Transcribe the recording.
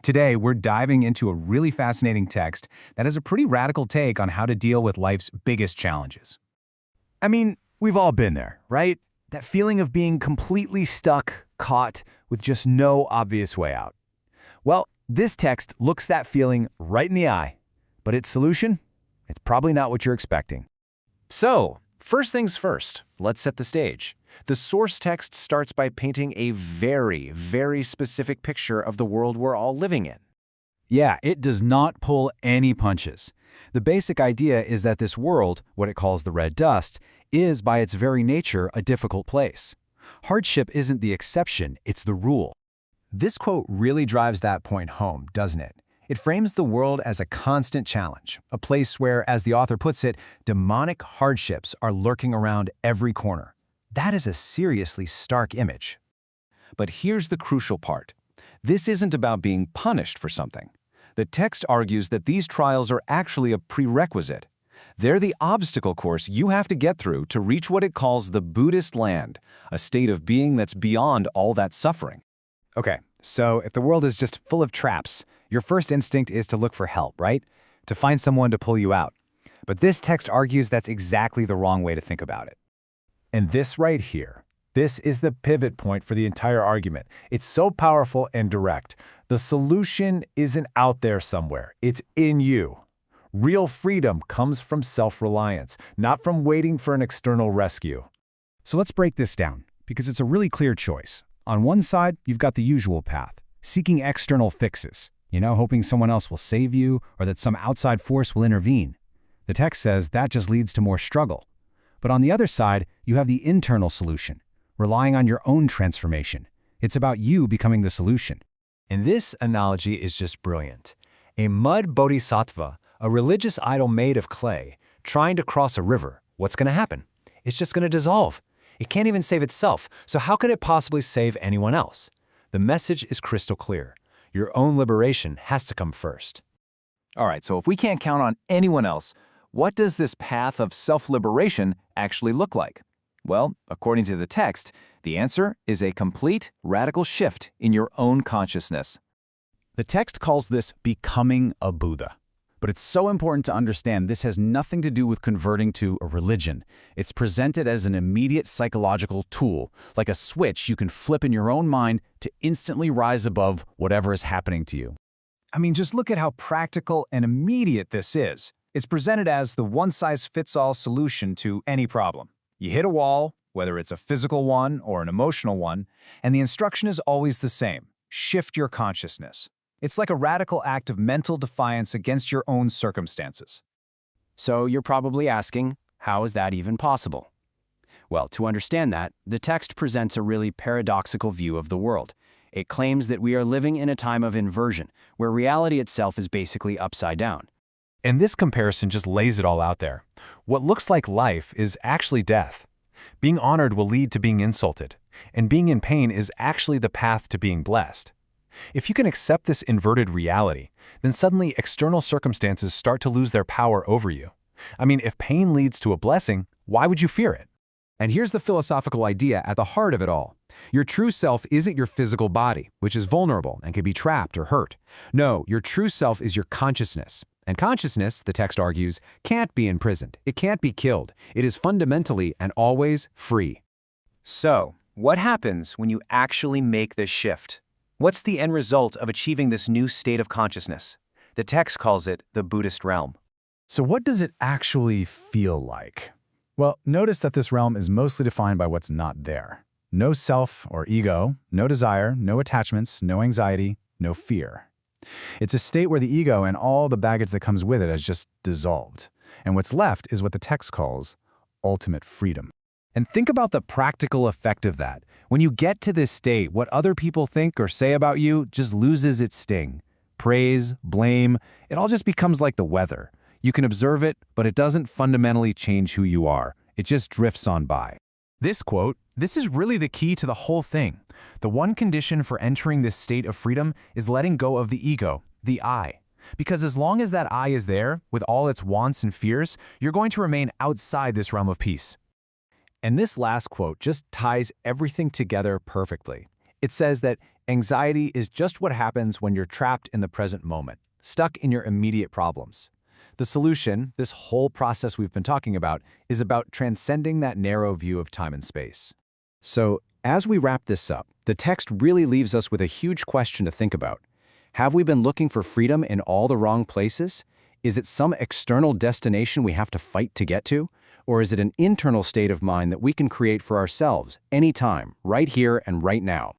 Today, we're diving into a really fascinating text that has a pretty radical take on how to deal with life's biggest challenges. I mean, we've all been there, right? That feeling of being completely stuck, caught, with just no obvious way out. Well, this text looks that feeling right in the eye. But its solution? It's probably not what you're expecting. So, first things first, let's set the stage. The source text starts by painting a very, very specific picture of the world we're all living in. Yeah, it does not pull any punches. The basic idea is that this world, what it calls the red dust, is by its very nature a difficult place. Hardship isn't the exception, it's the rule. This quote really drives that point home, doesn't it? It frames the world as a constant challenge, a place where, as the author puts it, demonic hardships are lurking around every corner. That is a seriously stark image. But here's the crucial part. This isn't about being punished for something. The text argues that these trials are actually a prerequisite. They're the obstacle course you have to get through to reach what it calls the Buddhist land, a state of being that's beyond all that suffering. Okay, so if the world is just full of traps, your first instinct is to look for help, right? To find someone to pull you out. But this text argues that's exactly the wrong way to think about it. And this right here, this is the pivot point for the entire argument. It's so powerful and direct. The solution isn't out there somewhere. It's in you. Real freedom comes from self-reliance, not from waiting for an external rescue. So let's break this down, because it's a really clear choice. On one side, you've got the usual path, seeking external fixes, hoping someone else will save you or that some outside force will intervene. The text says that just leads to more struggle. But on the other side, you have the internal solution, relying on your own transformation. It's about you becoming the solution. And this analogy is just brilliant. A mud bodhisattva, a religious idol made of clay, trying to cross a river, what's going to happen? It's just going to dissolve. It can't even save itself, so how could it possibly save anyone else? The message is crystal clear. Your own liberation has to come first. All right, so if we can't count on anyone else, what does this path of self-liberation actually look like? Well, according to the text, the answer is a complete, radical shift in your own consciousness. The text calls this becoming a Buddha. But it's so important to understand this has nothing to do with converting to a religion. It's presented as an immediate psychological tool, like a switch you can flip in your own mind to instantly rise above whatever is happening to you. I mean, just look at how practical and immediate this is. It's presented as the one-size-fits-all solution to any problem. You hit a wall, whether it's a physical one or an emotional one, and the instruction is always the same. Shift your consciousness. It's like a radical act of mental defiance against your own circumstances. So you're probably asking, how is that even possible? Well, to understand that, the text presents a really paradoxical view of the world. It claims that we are living in a time of inversion, where reality itself is basically upside down. And this comparison just lays it all out there. What looks like life is actually death. Being honored will lead to being insulted, and being in pain is actually the path to being blessed. If you can accept this inverted reality, then suddenly external circumstances start to lose their power over you. I mean, if pain leads to a blessing, why would you fear it? And here's the philosophical idea at the heart of it all. Your true self isn't your physical body, which is vulnerable and can be trapped or hurt. No, your true self is your consciousness. And consciousness, the text argues, can't be imprisoned. It can't be killed. It is fundamentally and always free. So, what happens when you actually make this shift? What's the end result of achieving this new state of consciousness? The text calls it the Buddhist realm. So what does it actually feel like? Well, notice that this realm is mostly defined by what's not there. No self or ego, no desire, no attachments, no anxiety, no fear. It's a state where the ego and all the baggage that comes with it has just dissolved. And what's left is what the text calls ultimate freedom. And think about the practical effect of that. When you get to this state, what other people think or say about you just loses its sting. Praise, blame, it all just becomes like the weather. You can observe it, but it doesn't fundamentally change who you are. It just drifts on by. This quote, this is really the key to the whole thing. The one condition for entering this state of freedom is letting go of the ego, the I. Because as long as that I is there, with all its wants and fears, you're going to remain outside this realm of peace. And this last quote just ties everything together perfectly. It says that Anxiety is just what happens when you're trapped in the present moment, stuck in your immediate problems. The solution, this whole process we've been talking about, is about transcending that narrow view of time and space. So, as we wrap this up, the text really leaves us with a huge question to think about. Have we been looking for freedom in all the wrong places? Is it some external destination we have to fight to get to? Or is it an internal state of mind that we can create for ourselves, anytime, right here and right now?